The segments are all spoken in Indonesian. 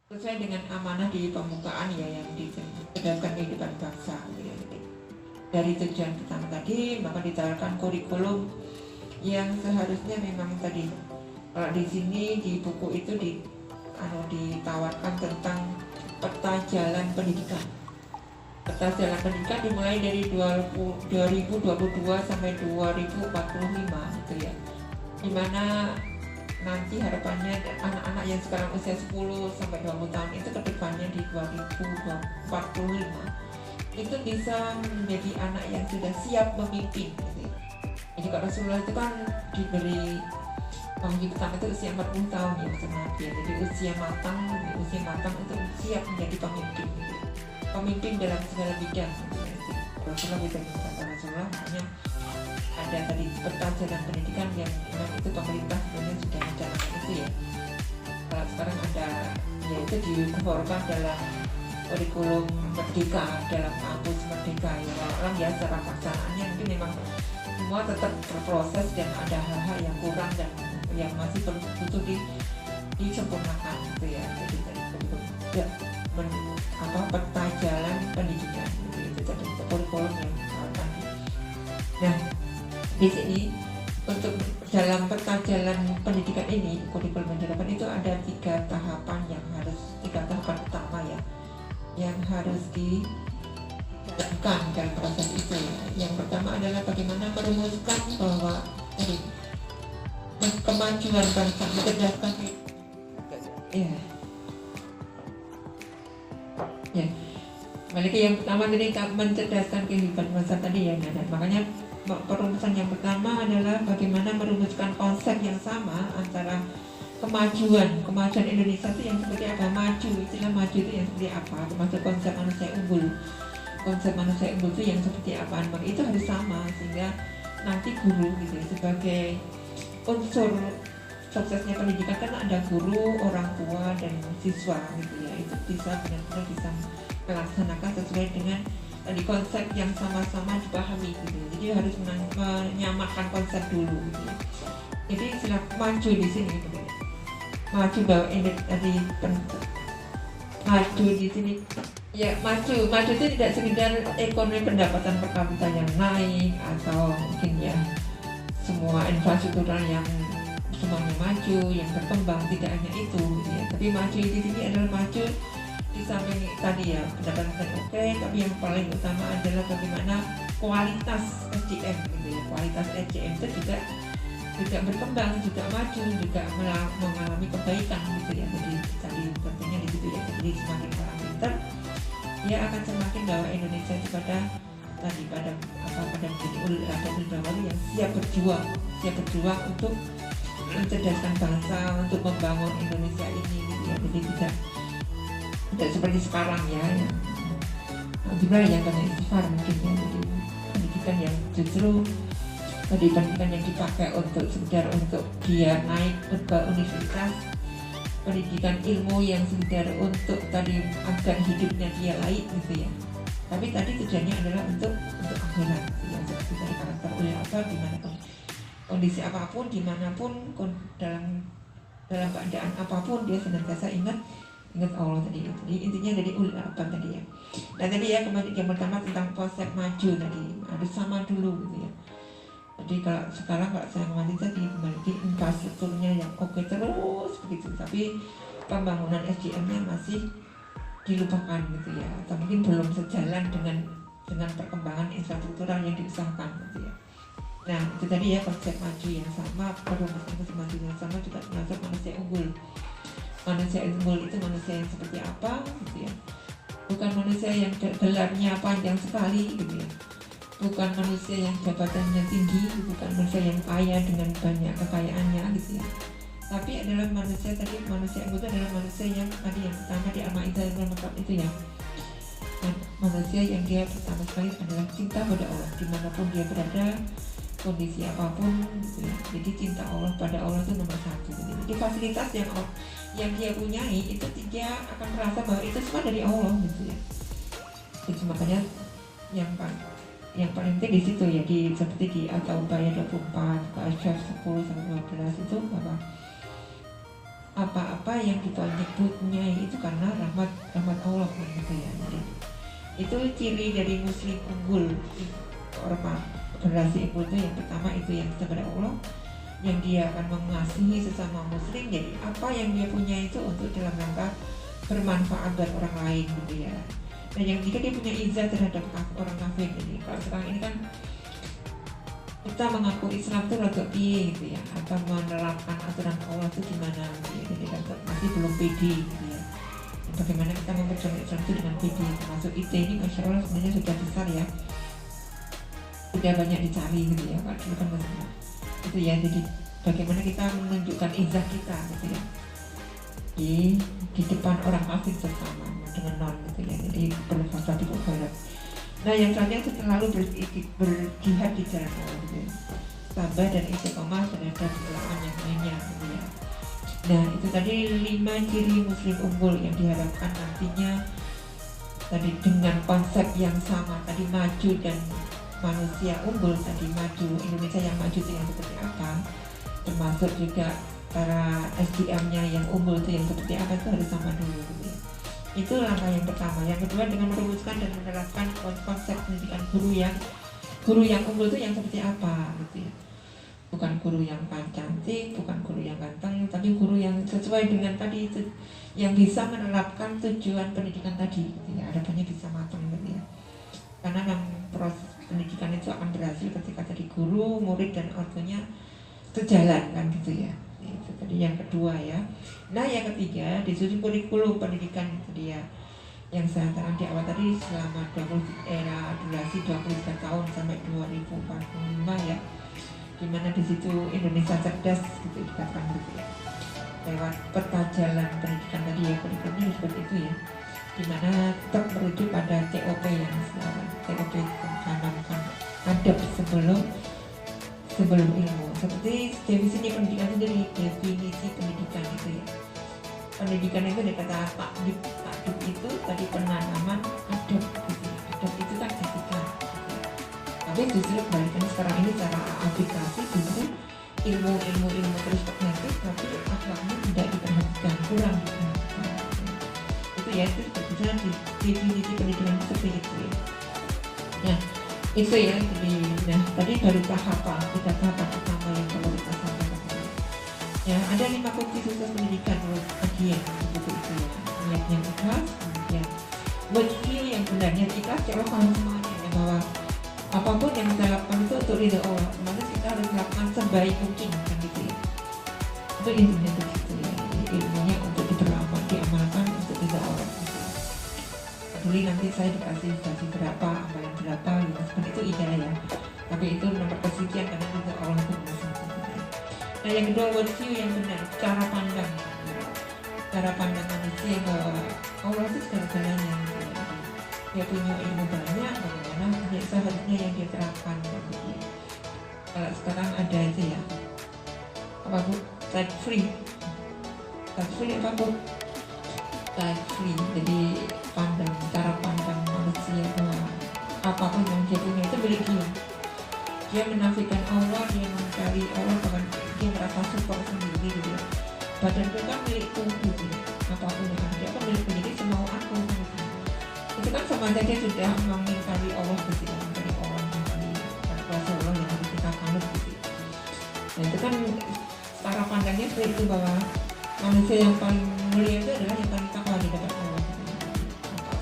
sesuai dengan amanah di pembukaan ya yang dicerdaskan kehidupan bangsa ya. Dari tujuan pertama tadi maka ditawarkan kurikulum yang seharusnya memang tadi kalau di sini di buku itu ditawarkan tentang peta jalan pendidikan. Peta jalan pendidikan dimulai dari 2022 sampai 2045 gitu ya, dimana nanti harapannya anak-anak yang sekarang usia 10 sampai 20 tahun itu kedepannya di 2045 itu bisa menjadi anak yang sudah siap memimpin gitu ya. Jadi kalau Rasulullah itu kan diberi wahyu pertama itu usia 40 tahun ya Nabi ya. Jadi usia matang untuk siap menjadi pemimpin gitu ya. Pemimpin dalam segala bidang gitu ya. Rasulullah bisa mengatakan Rasulullah hanya ada tadi peta jalan pendidikan yang memang itu pemerintah sebenarnya sudah menjalankan itu ya. Kalau sekarang ada yaitu dikumpulkan dalam kurikulum merdeka, dalam kampus merdeka ya. Orang ya secara pelaksanaannya mungkin memang semua tetap berproses dan ada hal-hal yang kurang dan yang masih butuh disempurnakan gitu ya. Jadi tadi peta jalan pendidikan gitu, itu tadi kurikulum yang akan. Nah, di sini untuk dalam peta jalan pendidikan ini kurikulum pendidikan itu ada tiga tahapan utama ya yang harus dilakukan dalam proses itu ya. Yang pertama adalah bagaimana merumuskan bahwa kemajuan bangsa berdasarkan Maliki yang pertama tadi mencerdaskan kehidupan bangsa tadi ya. Nah, makanya perumusan yang pertama adalah bagaimana merumuskan konsep yang sama antara kemajuan Indonesia itu yang seperti apa, istilah maju itu yang seperti apa, termasuk konsep manusia unggul itu yang seperti apa, maka itu harus sama sehingga nanti guru gitu ya, sebagai unsur suksesnya pendidikan kan ada guru, orang tua dan siswa gitu ya, itu bisa benar-benar bisa melaksanakan sesuai dengan tadi konsep yang sama-sama dipahami gitu ya. Jadi harus menyamakan konsep dulu gitu ya. Jadi istilah maju di sini gitu ya. Maju bahwa ini tadi maju di sini ya, maju itu tidak sekedar ekonomi pendapatan per kapita yang naik atau mungkin ya semua infrastruktural yang semuanya maju yang berkembang, tidak hanya itu gitu ya. Tapi maju di sini adalah maju di samping tadi ya pendapatan oke, tapi yang paling utama adalah bagaimana kualitas SDM gitu ya. Kualitas SDM itu juga berkembang, juga maju, juga mengalami kebaikan gitu ya. Jadi tadi pentingnya di situ ya. Jadi semakin orang pintar, dia akan semakin bawa Indonesia kepada menjadi ulama yang siap berjuang untuk mencerdaskan bangsa, untuk membangun Indonesia ini gitu ya. Jadi tidak seperti sekarang ya, yang sebenarnya yang banyak istighfar mungkin ya. Jadi pendidikan yang justru pendidikan yang dipakai sekedar untuk dia naik ke universitas, pendidikan ilmu yang sekedar untuk tadi agar hidupnya dia laik gitu ya. Tapi tadi tujuannya adalah untuk akhirat gitu ya. Seperti dari karakter ulama dimanapun kondisi apapun, dimanapun dalam keadaan apapun dia senantiasa ingat Allah tadi. Jadi intinya dari ulama tadi ya. Dan tadi ya kembali yang pertama tentang konsep maju tadi harus sama dulu gitu ya. Jadi kalau sekarang saya mengamati tadi kembali infrastrukturnya yang oke terus begitu, tapi pembangunan SDM-nya masih dilupakan gitu ya, atau mungkin belum sejalan dengan perkembangan infrastruktural yang diusahakan gitu ya. Nah itu tadi ya konsep maju yang sama, perumusan konsep maju yang sama juga termasuk manusia unggul. Manusia unggul itu manusia yang seperti apa gitu ya, bukan manusia yang gelarnya panjang sekali gitu ya, bukan manusia yang jabatannya tinggi, bukan manusia yang kaya dengan banyak kekayaannya gitu ya, tapi adalah manusia unggul itu adalah manusia yang tadi yang pertama di Al-Maidah itu ya, manusia yang dia pertama sekali adalah cinta pada Allah dimanapun dia berada, kondisi apapun gitu ya. Jadi cinta Allah pada Allah itu nomor satu gitu. Jadi fasilitas yang dia punyai itu dia akan merasa bahwa itu semua dari Allah gitu ya. Jadi makanya yang paling penting di situ ya, seperti di At-Taubah ayat 24, Al-Kahf 10 sampai 12 itu apa? apa-apa yang kita nyebutnya itu karena rahmat Allah gitu ya. Jadi itu ciri dari muslim unggul, orang generasi unggul itu yang pertama itu yang kepada Allah, yang dia akan mengasihi sesama muslim. Jadi apa yang dia punya itu untuk dalam rangka bermanfaat buat orang lain gitu ya. Dan yang ketiga dia punya izah terhadap orang kafir. Jadi kalau sekarang ini kan kita mengaku Islam itu rada piye gitu ya, atau menerapkan aturan Allah itu gimana gitu ya. Jadi kan masih belum pede gitu ya. Bagaimana kita memperjuangkan Islam itu dengan pede. Termasuk IT ini Masya Allah sebenarnya sudah besar ya, sudah banyak dicari gitu ya. Kalau dulu kan masih itu ya. Jadi bagaimana kita menunjukkan izah kita gitu ya di depan orang kafir sesama dengan non gitu ya. Jadi perlu fasa di barat. Nah yang selanjutnya itu selalu berjihad di jalan Allah gitu ya. Sabar dan istiqomah terhadap kecelakaan yang lainnya gitu ya. Nah itu tadi 5 ciri muslim unggul yang diharapkan nantinya tadi dengan konsep yang sama tadi, maju dan manusia unggul tadi, maju Indonesia yang maju itu yang seperti apa, termasuk juga para SDM-nya yang unggul itu yang seperti apa, itu harus sama dulu gitu ya. Itu langkah yang pertama. Yang kedua dengan merumuskan dan menerapkan konsep pendidikan guru yang unggul itu yang seperti apa gitu ya. Bukan guru yang cantik, bukan guru yang ganteng, tapi guru yang sesuai dengan tadi itu, yang bisa menerapkan tujuan pendidikan tadi gitu ya. Harapannya bisa matang gitu ya. Karena proses pendidikan itu akan berhasil ketika tadi guru, murid dan orangtuanya sejalan kan gitu ya. Itu tadi yang kedua ya. Nah yang ketiga disusun kurikulum pendidikan itu dia yang saya terang di awal tadi selama durasi 23 tahun sampai 2045 ya, dimana di situ Indonesia cerdas gitu dikatakan gitu ya, lewat peta jalan pendidikan tadi ya, kurikulumnya seperti itu ya, dimana tetap merujuk pada COP yang sekarang. COP menanamkan adab sebelum ilmu. Seperti definisi pendidikan sendiri, definisi pendidikan itu ya. Pendidikan itu ada kata takdib. Takdib itu tadi penanaman adab gitu ya. Adab itu kan etika gitu ya. Tapi justru kebalikan sekarang ini cara aplikasi justru ilmu terus ternyata tapi akhlaknya tidak diperhatikan, kurang diperhatikan. Itu ya, itu bisa definisi pendidikan seperti itu ya. Nah itu ya, jadi nah tadi baru tahapan, kita tahapan pertama yang perlu kita sampaikan ya. Ada 5 kunci sukses pendidikan menurut kajian seperti itu ya. Niat yang ikhlas, kemudian worldview yang benar. Niat ikhlas kalau paham semuanya ya, bahwa apapun yang kita lakukan itu untuk ridho Allah, maka kita harus lakukan sebaik mungkin kan gitu ya. Itu intinya begitu ya. Jadi ilmunya untuk diamalkan untuk ridho Allah gitu. Peduli nanti saya dikasih gaji berapa, amalan berapa gitu, seperti itu ideal ya. Tapi itu nomor kesekian karena ridho Allah itu benar. Nah yang kedua worldview yang benar, cara pandang manusia bahwa Allah itu segala-galanya gitu ya. Dia punya ilmu banyak, bagaimana dia seharusnya yang dia terapkan gitu ya. Kalau sekarang ada itu ya, apa bu, tag free apa bu, tag free. Jadi cara pandang manusia bahwa apapun yang dia punya itu milik dia menafikan Allah, dia mencari Allah, bahkan dia merasa support sendiri gitu ya. Badanku kan milikku gitu ya. Apapun yang ada kan milikku, jadi semau aku gitu. Itu kan sama saja sudah mengingkari Allah gitu ya, mengingkari Allah, mengingkari kuasa Allah yang harus kita kanut gitu ya. Nah itu kan cara pandangnya seperti itu, bahwa manusia yang paling mulia itu adalah yang paling takwa di depan Allah gitu ya.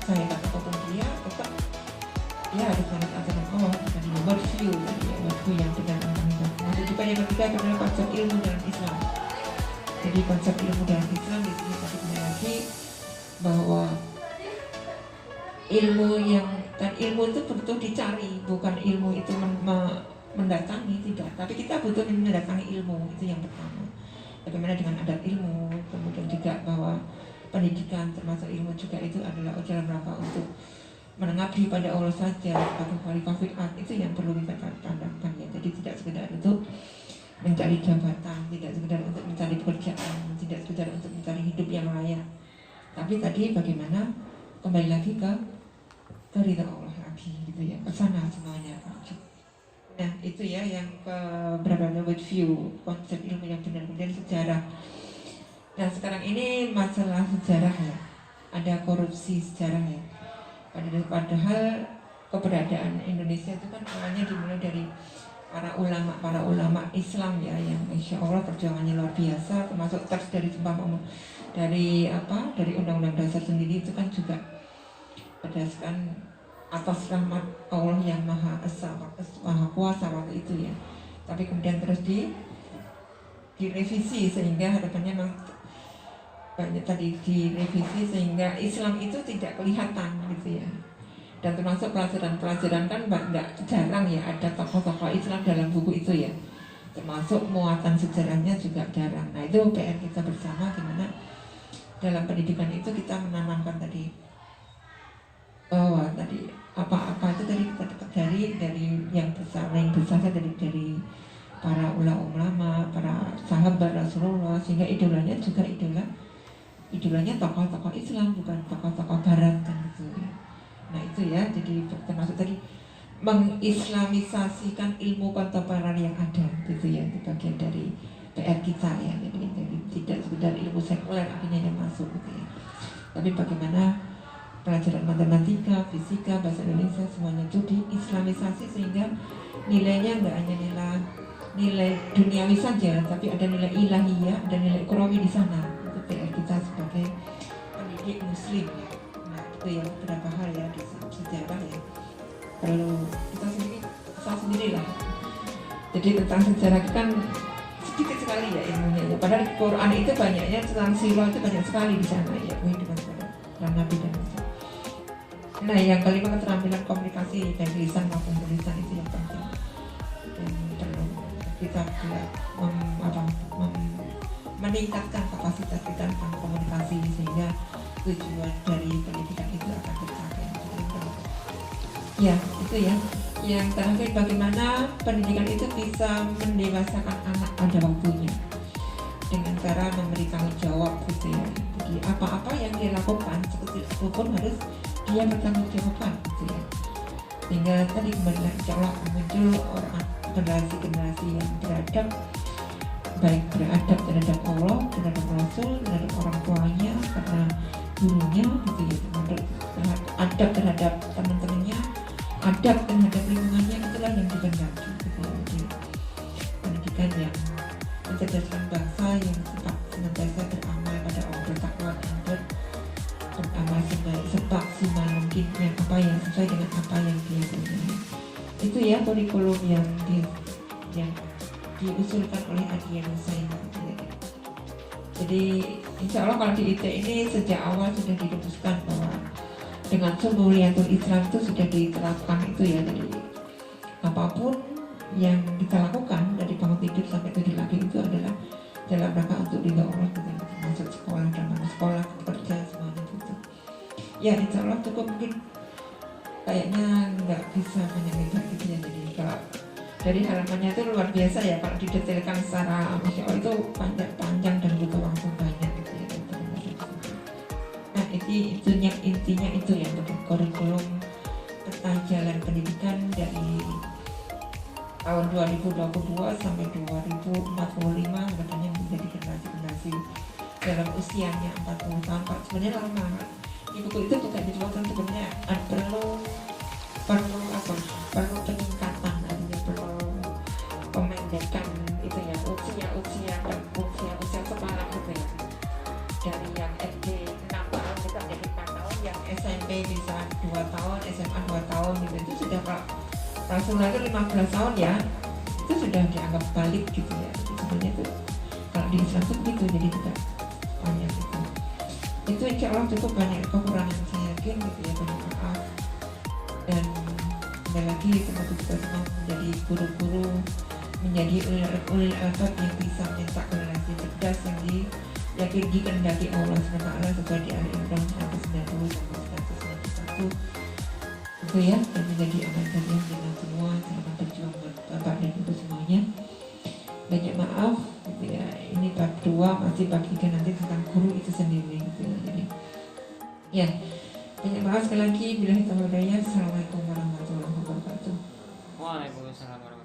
Saya kata apapun dia tetap dia harus manut aturan Allah. Tadi worldview tadi ya, worldview yang benar tentang itu. Masuk juga yang ketiga adalah konsep ilmu dalam Islam. Jadi konsep ilmu dalam Islam di sini tadi benar lagi bahwa ilmu itu butuh dicari, bukan ilmu itu mendatangi, tidak. Tapi kita butuh mendatangi ilmu, itu yang pertama. Bagaimana dengan adab ilmu, kemudian juga bahwa pendidikan termasuk ilmu juga itu adalah dalam rangka untuk mengabdi pada Allah saja, atau khalifah fi'at, itu yang perlu kita pandangkan ya. Jadi tidak sekedar untuk mencari jabatan, tidak sekedar untuk mencari pekerjaan, tidak sekedar untuk mencari hidup yang layak, tapi tadi bagaimana kembali lagi ke ridha Allah lagi gitu ya, ke sana semuanya. Nah itu ya yang ke berapa worldview, konsep ilmu yang benar. Kemudian sejarah Nah sekarang ini masalah sejarah ya, ada korupsi sejarah ya. Padahal keberadaan Indonesia itu kan awalnya dimulai dari para ulama Islam ya, yang insya Allah perjuangannya luar biasa, termasuk teks dari dari Undang-Undang Dasar sendiri itu kan juga berdasarkan atas rahmat Allah yang maha esa, maha kuasa waktu itu ya. Tapi kemudian terus direvisi sehingga harapannya memang banyak tadi direvisi sehingga Islam itu tidak kelihatan gitu ya. Dan termasuk pelajaran-pelajaran kan nggak jarang ya ada tokoh-tokoh Islam dalam buku itu ya, termasuk muatan sejarahnya juga jarang. Nah itu PR kita bersama, gimana dalam pendidikan itu kita menanamkan tadi bahwa tadi apa-apa itu dari yang besar dari para ulama, para sahabat Rasulullah, sehingga idolanya juga idolanya tokoh-tokoh Islam, bukan tokoh-tokoh Barat kan gitu ya. Nah itu ya, jadi termasuk tadi mengislamisasikan ilmu kontemporer yang ada gitu ya, itu bagian dari PR kita ya. Jadi tidak sekedar ilmu sekuler akhirnya yang masuk gitu ya, tapi bagaimana pelajaran matematika, fisika, bahasa Indonesia semuanya itu diislamisasi sehingga nilainya nggak hanya nilai duniawi saja, tapi ada nilai ilahiyah, ada nilai ekonomi di sana. Itu PR kita sebagai pendidik muslim ya. Nah itu ya beberapa hal ya di sejarah ya, perlu kita sendiri lah. Jadi tentang sejarah kan sedikit sekali ya ilmunya ya. Padahal Quran itu banyaknya, tentang sirah itu banyak sekali di sana ya, kehidupan para nabi dan Rasul. Nah yang kelima, keterampilan komunikasi dan lisan maupun tulisan itu yang penting, dan perlu kita meningkatkan kapasitas kita tentang komunikasi sehingga tujuan dari pendidikan itu akan tercapai. Ya itu ya. Yang terakhir, bagaimana pendidikan itu bisa mendewasakan anak pada waktunya dengan cara memberi tanggung jawab gitu ya. Jadi apa-apa yang dia lakukan sekecil apapun harus dia bertanggung jawabkan gitu ya. Sehingga tadi kembali insya Allah akan muncul orang generasi yang beradab, baik beradab terhadap Allah, terhadap Rasul, terhadap orang tuanya, karena gurunya gitu ya, adab terhadap teman-temannya, adab terhadap lingkungannya, itulah yang dikehendaki gitu ya. Jadi pendidikan yang mencerdaskan bangsa yang senantiasa beramal pada Allah, bertakwa dan beramal semaksimal mungkin yang apa yang sesuai dengan apa yang dia punya. Itu ya kurikulum yang diusulkan oleh Adian Hussein. Jadi insya Allah kalau di IT ini sejak awal sudah dirumuskan bahwa dengan Jumhuriyatul Islam itu sudah diterapkan itu ya. Jadi apapun yang kita lakukan dari bangun tidur sampai tidur lagi itu adalah dalam rangka untuk ridha Allah, masuk sekolah dan masuk sekolah, kerja semuanya gitu. Ya insya Allah cukup, mungkin kayaknya nggak bisa menyelesaikan gitu ya. Jadi kalau dari halamannya itu luar biasa ya, kalau didetailkan secara Masya Allah itu panjang dan butuh waktu banyak gitu ya. Nah intinya itu ya, untuk kurikulum peta jalan pendidikan dari tahun 2022 sampai 2045 katanya menjadi generasi dalam usianya 40 tahun. Sebenarnya lama. Di buku itu juga dijelaskan sebenarnya perlu peningkatan, artinya perlu pemendekkan itu ya, usia sekarang gitu ya, dari yang SD 6 tahun kita menjadi 4 tahun, yang SMP bisa 2 tahun, SMA 2 tahun gitu. Itu sudah Pak Rasulullah itu 15 tahun ya, itu sudah dianggap balik gitu ya. Jadi sebenarnya itu kalau di Islam itu begitu, jadi tidak panjang gitu. Itu insya Allah cukup, banyak kekurangan saya yakin gitu ya, banyak maaf. Dan kembali lagi semoga kita semua menjadi guru-guru, menjadi ulil albab yang bisa mencetak generasi cerdas yang yakin dikehendaki Allah SWT sesuai di Ali Imran 190 sampai 191 itu ya, dan menjadi amal jariah dengan semua, selamat berjuang buat Bapak dan Ibu semuanya. Banyak maaf gitu ya, ini bab 2 masih bab 3 nanti tentang guru itu sendiri gitu ya. Jadi ya banyak maaf sekali lagi, billahi taufiq wal hidayah. Assalamualaikum warahmatullahi wabarakatuh. Waalaikumsalam warahmatullahi wabarakatuh.